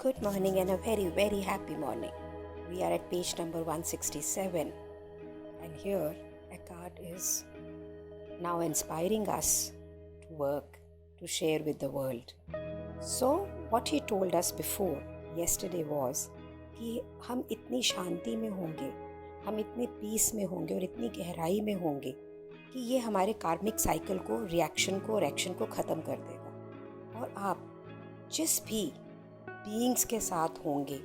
Good morning and a very, very happy morning. We are at page number 167, and here Eckhart is now inspiring us to work, to share with the world. So, what he told us before yesterday was कि हम इतनी शांति में होंगे, हम इतने piece में होंगे और इतनी गहराई में होंगे कि ये हमारे कार्मिक साइकिल को, रिएक्शन को और एक्शन को ख़त्म कर देगा। और आप जिस भी बीइंग्स के साथ होंगे,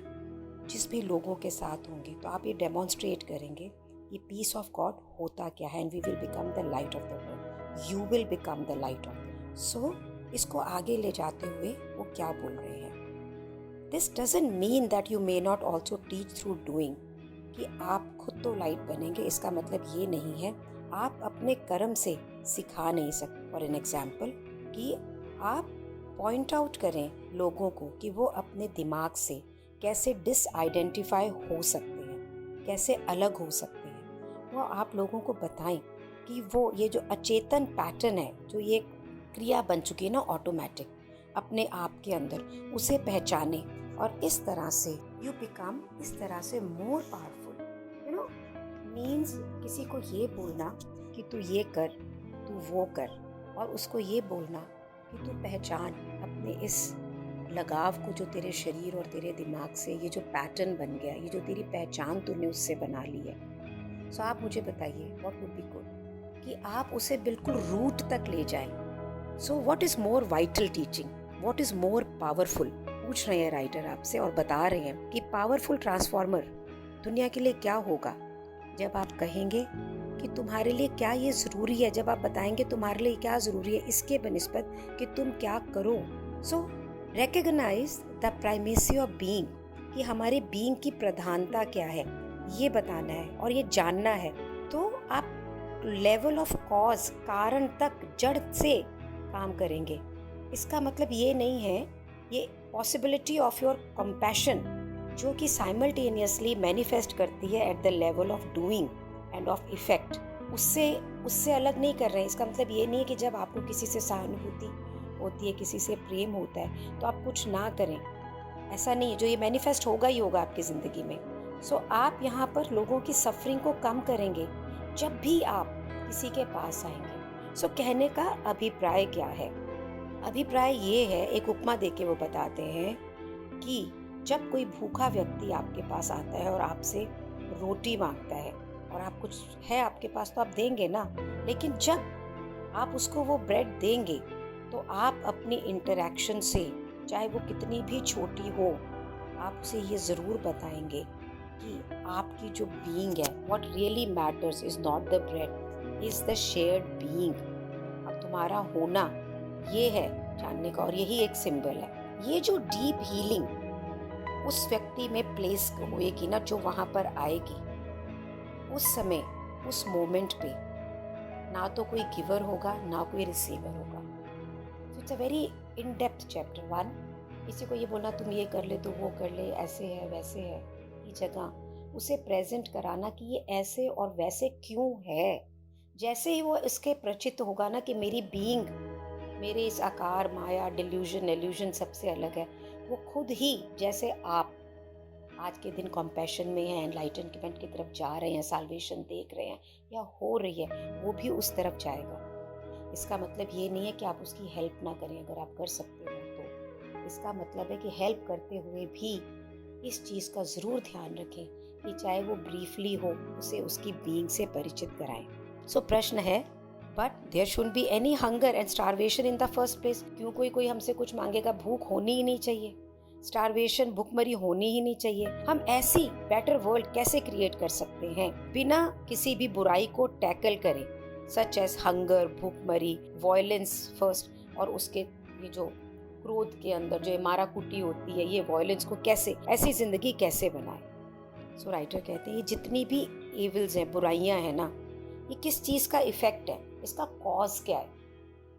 जिस भी लोगों के साथ होंगे, तो आप ये डेमोन्स्ट्रेट करेंगे ये पीस ऑफ गॉड होता क्या है, and we will become the light of the world, you will become the light of the world. So इसको आगे ले जाते हुए वो क्या बोल रहे हैं, this doesn't mean that you may not also teach through doing, कि आप खुद तो लाइट बनेंगे, इसका मतलब ये नहीं है आप अपने कर्म से सिखा नहीं सकते। फॉर एन एग्जाम्पल कि आप पॉइंट आउट करें लोगों को कि वो अपने दिमाग से कैसे डिसआइडेंटिफाई हो सकते हैं, कैसे अलग हो सकते हैं। वो आप लोगों को बताएं कि वो ये जो अचेतन पैटर्न है, जो ये क्रिया बन चुकी है ना ऑटोमेटिक अपने आप के अंदर, उसे पहचाने और इस तरह से यू बिकम, इस तरह से मोर पावरफुल। मीन्स किसी को ये बोलना कि तू ये कर, तू वो कर, और उसको ये बोलना कि तू पहचान अपने इस लगाव को जो तेरे शरीर और तेरे दिमाग से, ये जो पैटर्न बन गया, ये जो तेरी पहचान तूने उससे बना ली है। सो आप मुझे बताइए व्हाट वुड बी गुड कि आप उसे बिल्कुल रूट तक ले जाएं। So what is more vital teaching, what is more powerful, पूछ रहे हैं राइटर आपसे और बता रहे हैं कि पावरफुल ट्रांसफॉर्मर दुनिया के लिए क्या होगा जब आप कहेंगे कि तुम्हारे लिए क्या ये ज़रूरी है, जब आप बताएंगे तुम्हारे लिए क्या ज़रूरी है इसके बनिस्बत कि तुम क्या करो। So recognise the primacy of being, कि हमारे बीइंग की प्रधानता क्या है, ये बताना है और ये जानना है। तो आप लेवल ऑफ कॉज, कारण तक, जड़ से काम करेंगे। इसका मतलब ये नहीं है, ये पॉसिबिलिटी ऑफ योर कंपैशन जो कि साइमल्टेनियसली मैनिफेस्ट करती है at the level of doing end of effect, उससे अलग नहीं कर रहे हैं। इसका मतलब ये नहीं है कि जब आपको किसी से सहानुभूति होती है, किसी से प्रेम होता है, तो आप कुछ ना करें, ऐसा नहीं है। जो ये मैनिफेस्ट होगा ही होगा आपकी ज़िंदगी में। सो आप यहाँ पर लोगों की सफरिंग को कम करेंगे जब भी आप किसी के पास आएंगे। सो कहने का अभिप्राय क्या है, अभिप्राय ये है, एक उपमा देके वो बताते हैं कि जब कोई भूखा व्यक्ति आपके पास आता है और आपसे रोटी मांगता है और आप कुछ है आपके पास तो आप देंगे ना, लेकिन जब आप उसको वो ब्रेड देंगे तो आप अपनी इंटरैक्शन से, चाहे वो कितनी भी छोटी हो, आप उसे ये ज़रूर बताएंगे कि आपकी जो बीइंग है, what really matters is not the bread, is the shared being. अब तुम्हारा होना ये है जानने का, और यही एक सिंबल है। ये जो डीप हीलिंग उस व्यक्ति में प्लेस होएगी ना, जो वहाँ पर आएगी, उस समय, उस मोमेंट पे ना तो कोई गिवर होगा ना कोई रिसीवर होगा। तो it's a very in depth chapter 1। किसी को ये बोलना तुम ये कर ले, तो वो कर ले, ऐसे है वैसे है, की जगह उसे प्रेजेंट कराना कि ये ऐसे और वैसे क्यों है। जैसे ही वो इसके परिचित होगा ना कि मेरी बीइंग, मेरे इस आकार, माया, डिल्यूजन, एल्यूजन सबसे अलग है, वो खुद ही, जैसे आप आज के दिन कॉम्पैशन में हैं, एनलाइटनमेंट की तरफ जा रहे हैं, साल्वेशन देख रहे हैं या हो रही है, वो भी उस तरफ जाएगा। इसका मतलब ये नहीं है कि आप उसकी हेल्प ना करें, अगर आप कर सकते हो तो। इसका मतलब है कि हेल्प करते हुए भी इस चीज़ का ज़रूर ध्यान रखें कि चाहे वो ब्रीफली हो, उसे उसकी बीइंग से परिचित कराएं। सो प्रश्न है, but there should be any hunger and starvation in the first place. क्यों कोई हमसे कुछ मांगेगा? भूख होनी ही नहीं चाहिए, स्टारवेशन, भुखमरी होनी ही नहीं चाहिए। हम ऐसी बेटर वर्ल्ड कैसे क्रिएट कर सकते हैं बिना किसी भी बुराई को टैकल करें, सच एज हंगर, भुखमरी, वायलेंस फर्स्ट, और उसके ये जो क्रोध के अंदर जो मारा कुटी होती है, ये वायलेंस को कैसे, ऐसी जिंदगी कैसे बनाए। सो राइटर कहते हैं ये जितनी भी एविल्स हैं, बुराइयां हैं ना, ये किस चीज का इफेक्ट है, इसका कॉज क्या है,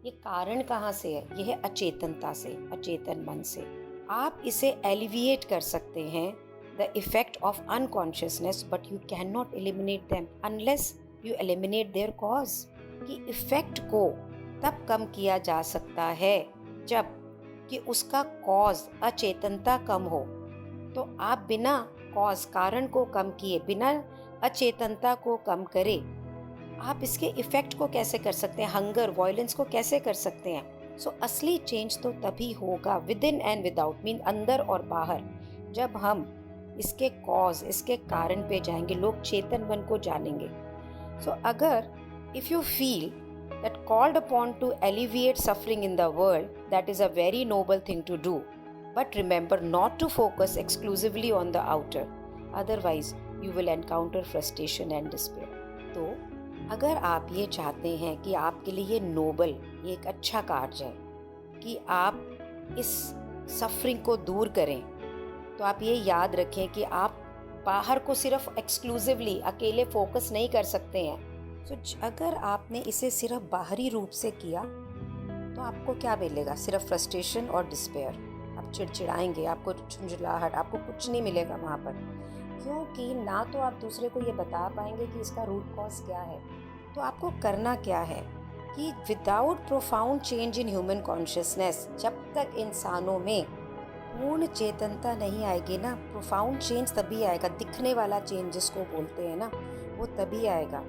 ये कारण कहाँ से है? ये है अचेतनता से, अचेतन मन से। आप इसे एलिविएट कर सकते हैं, the effect of unconsciousness, but you can not eliminate them unless you eliminate their cause. कि इफेक्ट को तब कम किया जा सकता है जब कि उसका कॉज अचेतनता कम हो, तो आप बिना कॉज कारण को कम किए, बिना अचेतनता को कम करे, आप इसके इफेक्ट को कैसे कर सकते हैं, हंगर वायलेंस को कैसे कर सकते हैं। सो असली चेंज तो तभी होगा with in and without, mean अंदर और बाहर, जब हम इसके कॉज, इसके कारण पे जाएंगे, लोग चेतन मन को जानेंगे। सो अगर if you feel that called upon to alleviate suffering in the world, that is a very noble thing to do, but remember not to focus exclusively on the outer, otherwise you will encounter frustration and despair. तो अगर आप ये चाहते हैं कि आपके लिए ये नोबल, ये एक अच्छा कार्य है कि आप इस सफरिंग को दूर करें, तो आप ये याद रखें कि आप बाहर को सिर्फ एक्सक्लूसिवली अकेले फोकस नहीं कर सकते हैं। तो अगर आपने इसे सिर्फ बाहरी रूप से किया तो आपको क्या मिलेगा? सिर्फ फ्रस्ट्रेशन और डिस्पेयर। आप चिड़चिड़ाएंगे, आपको झुंझलाहट, आपको कुछ नहीं मिलेगा वहाँ पर, क्योंकि ना तो आप दूसरे को ये बता पाएंगे कि इसका रूट कॉज क्या है। तो आपको करना क्या है कि without profound change in human consciousness, जब तक इंसानों में पूर्ण चेतनता नहीं आएगी ना, प्रोफाउंड चेंज तभी आएगा, दिखने वाला चेंज जिसको बोलते हैं ना, वो तभी आएगा।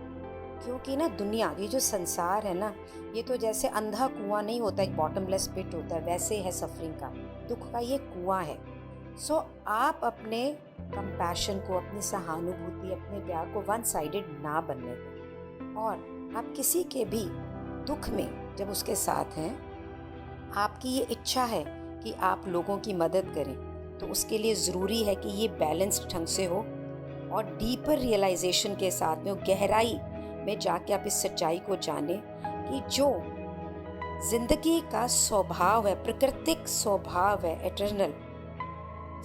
क्योंकि ना दुनिया, ये जो संसार है ना, ये तो जैसे अंधा कुआं नहीं होता, एक बॉटमलेस पिट होता है, वैसे है सफरिंग का, दुख का ये कुआं है। सो आप अपने कंपैशन को, अपनी सहानुभूति, अपने प्यार को वन साइडेड ना बनने दें, और आप किसी के भी दुख में जब उसके साथ हैं, आपकी ये इच्छा है कि आप लोगों की मदद करें, तो उसके लिए ज़रूरी है कि ये बैलेंस्ड ढंग से हो और डीपर रियलाइजेशन के साथ में, गहराई में जाके आप इस सच्चाई को जाने कि जो जिंदगी का स्वभाव है, प्राकृतिक स्वभाव है, एटर्नल,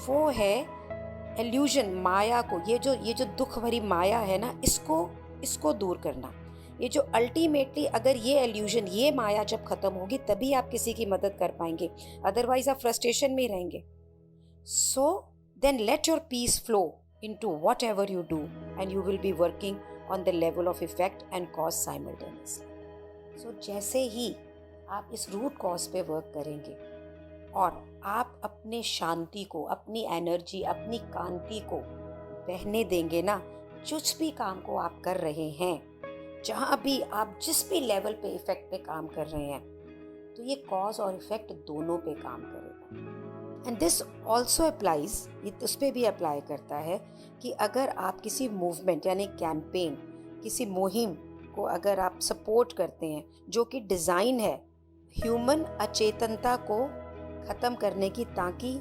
वो है इल्यूजन, माया को, ये जो दुख भरी माया है ना, इसको दूर करना। ये जो अल्टीमेटली, अगर ये इल्यूजन, ये माया जब खत्म होगी तभी आप किसी की मदद कर पाएंगे, अदरवाइज आप फ्रस्ट्रेशन में रहेंगे। So then let your peace flow into whatever you do and you will be working on the level of effect and cause simultaneously. So जैसे ही आप इस रूट कॉज पे वर्क करेंगे और आप अपने शांति को, अपनी एनर्जी, अपनी कांति को बहने देंगे ना, जिस भी काम को आप कर रहे हैं, जहाँ भी आप जिस भी लेवल पे इफेक्ट पे काम कर रहे हैं, तो ये कॉज और इफेक्ट दोनों पे काम करेगा। एंड दिस ऑल्सो अप्लाइज, ये उस पर भी अप्लाई करता है कि अगर आप किसी मूवमेंट यानी कैंपेन, किसी मुहिम को अगर आप सपोर्ट करते हैं जो कि डिज़ाइन है ह्यूमन अचेतनता को ख़त्म करने की, ताकि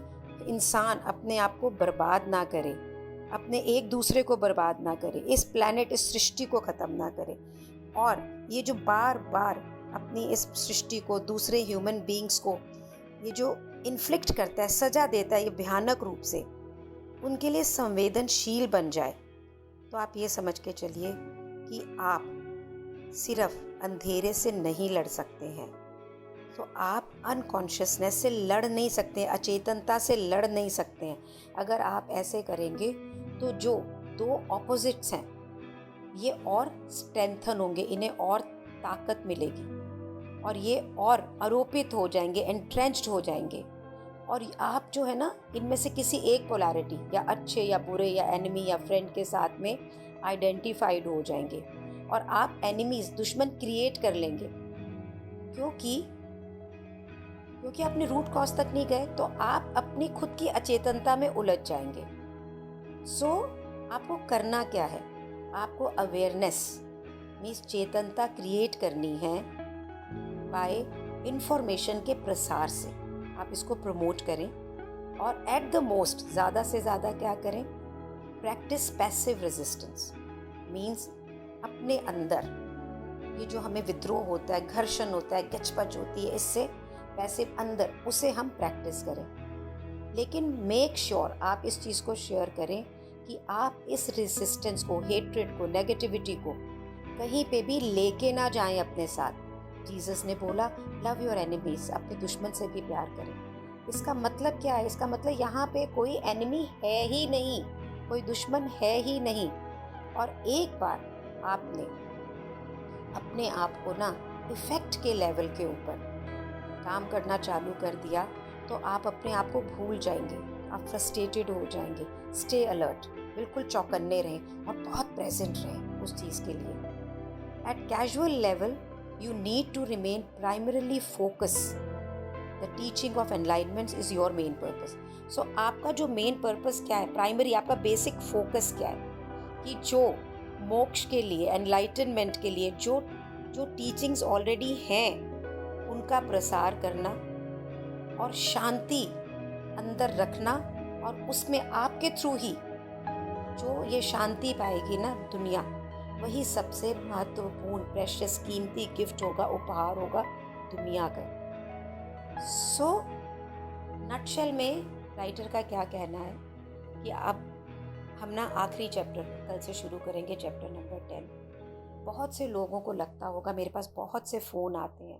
इंसान अपने आप को बर्बाद ना करे, अपने एक दूसरे को बर्बाद ना करे, इस प्लैनेट, इस सृष्टि को ख़त्म ना करे, और ये जो बार बार अपनी इस सृष्टि को, दूसरे ह्यूमन बीइंग्स को ये जो इन्फ्लिक्ट करता है, सजा देता है ये भयानक रूप से, उनके लिए संवेदनशील बन जाए, तो आप ये समझ के चलिए कि आप सिर्फ अंधेरे से नहीं लड़ सकते हैं, तो आप अनकॉन्शियसनेस से लड़ नहीं सकते, अचेतनता से लड़ नहीं सकते हैं। अगर आप ऐसे करेंगे तो जो दो ऑपोजिट्स हैं ये और स्ट्रेंथन होंगे, इन्हें और ताकत मिलेगी और ये और आरोपित हो जाएंगे, एंट्रेंच्ड हो जाएंगे, और आप जो है ना, इनमें से किसी एक पोलैरिटी, या अच्छे या बुरे, या एनिमी या फ्रेंड के साथ में आइडेंटिफाइड हो जाएंगे, और आप एनिमीज, दुश्मन क्रिएट कर लेंगे, क्योंकि अपने रूट कॉज तक नहीं गए, तो आप अपनी खुद की अचेतनता में उलझ जाएंगे। सो आपको करना क्या है? आपको अवेयरनेस मीन्स चेतनता क्रिएट करनी है बाय इंफॉर्मेशन के प्रसार से। आप इसको प्रमोट करें, और एट द मोस्ट ज़्यादा से ज़्यादा क्या करें? प्रैक्टिस पैसिव रेजिस्टेंस, मीन्स अपने अंदर ये जो हमें विद्रोह होता है, घर्षण होता है, गचपच होती है, इससे पैसिव अंदर, उसे हम प्रैक्टिस करें। लेकिन मेक श्योर आप इस चीज़ को शेयर करें कि आप इस रेजिस्टेंस को, हेट्रेड को, नेगेटिविटी को कहीं पे भी लेके ना जाएं अपने साथ। जीसस ने बोला लव योर एनिमीज, अपने दुश्मन से भी प्यार करें। इसका मतलब क्या है? इसका मतलब यहाँ पे कोई एनिमी है ही नहीं, कोई दुश्मन है ही नहीं। और एक बार आपने अपने आप को ना इफेक्ट के लेवल के ऊपर काम करना चालू कर दिया, तो आप अपने आप को भूल जाएंगे, आप फ्रस्ट्रेटेड हो जाएंगे। स्टे अलर्ट, बिल्कुल चौकन्ने रहें और बहुत प्रेजेंट रहें उस चीज़ के लिए। At casual level you need to remain primarily focus. The teaching of enlightenment is your main purpose. So आपका जो मेन पर्पस क्या है, प्राइमरी आपका बेसिक फोकस क्या है, कि जो मोक्ष के लिए, एनलाइटनमेंट के लिए जो जो टीचिंग्स ऑलरेडी हैं उनका प्रसार करना और शांति अंदर रखना, और उसमें आपके थ्रू ही जो ये शांति पाएगी ना दुनिया, वही सबसे महत्वपूर्ण प्रेशियस कीमती गिफ्ट होगा, उपहार होगा दुनिया का। सो नटशेल में राइटर का क्या कहना है कि अब हम ना आखिरी चैप्टर कल से शुरू करेंगे, चैप्टर नंबर 10। बहुत से लोगों को लगता होगा, मेरे पास बहुत से फ़ोन आते हैं,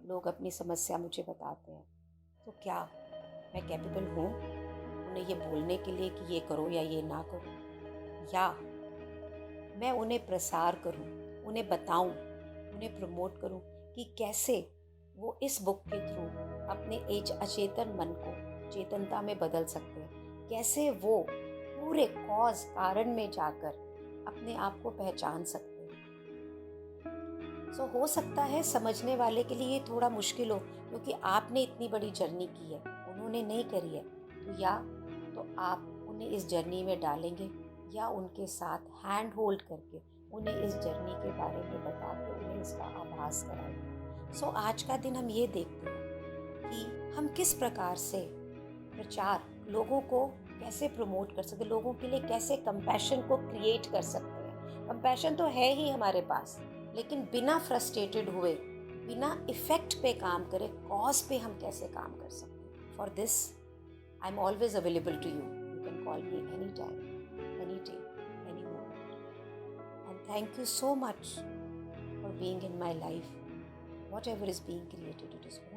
लोग अपनी समस्या मुझे बताते हैं, तो क्या मैं कैपेबल हूँ उन्हें ये बोलने के लिए कि ये करो या ये ना करो, या मैं उन्हें प्रसार करूँ, उन्हें बताऊँ, उन्हें प्रमोट करूँ कि कैसे वो इस बुक के थ्रू अपने अचेतन मन को चेतनता में बदल सकते हैं, कैसे वो पूरे कॉज कारण में जाकर अपने आप को पहचान सकते हैं। सो हो सकता है समझने वाले के लिए ये थोड़ा मुश्किल हो, क्योंकि आपने इतनी बड़ी जर्नी की है, उन्होंने नहीं करी है, तो या तो आप उन्हें इस जर्नी में डालेंगे या उनके साथ हैंड होल्ड करके उन्हें इस जर्नी के बारे में बता के उन्हें इसका आभास कराएंगे। सो आज का दिन हम ये देखते हैं कि हम किस प्रकार से प्रचार, लोगों को कैसे प्रमोट कर सकते, लोगों के लिए कैसे कंपैशन को क्रिएट कर सकते हैं। कंपैशन तो है ही हमारे पास, लेकिन बिना फ्रस्ट्रेटेड हुए, बिना इफेक्ट पे काम करे, कॉज पे हम कैसे काम कर सकते हैं। For this I am always available to you. You can call me any time, any day, any moment. And thank you so much for being in my life. Whatever is being created, it is good.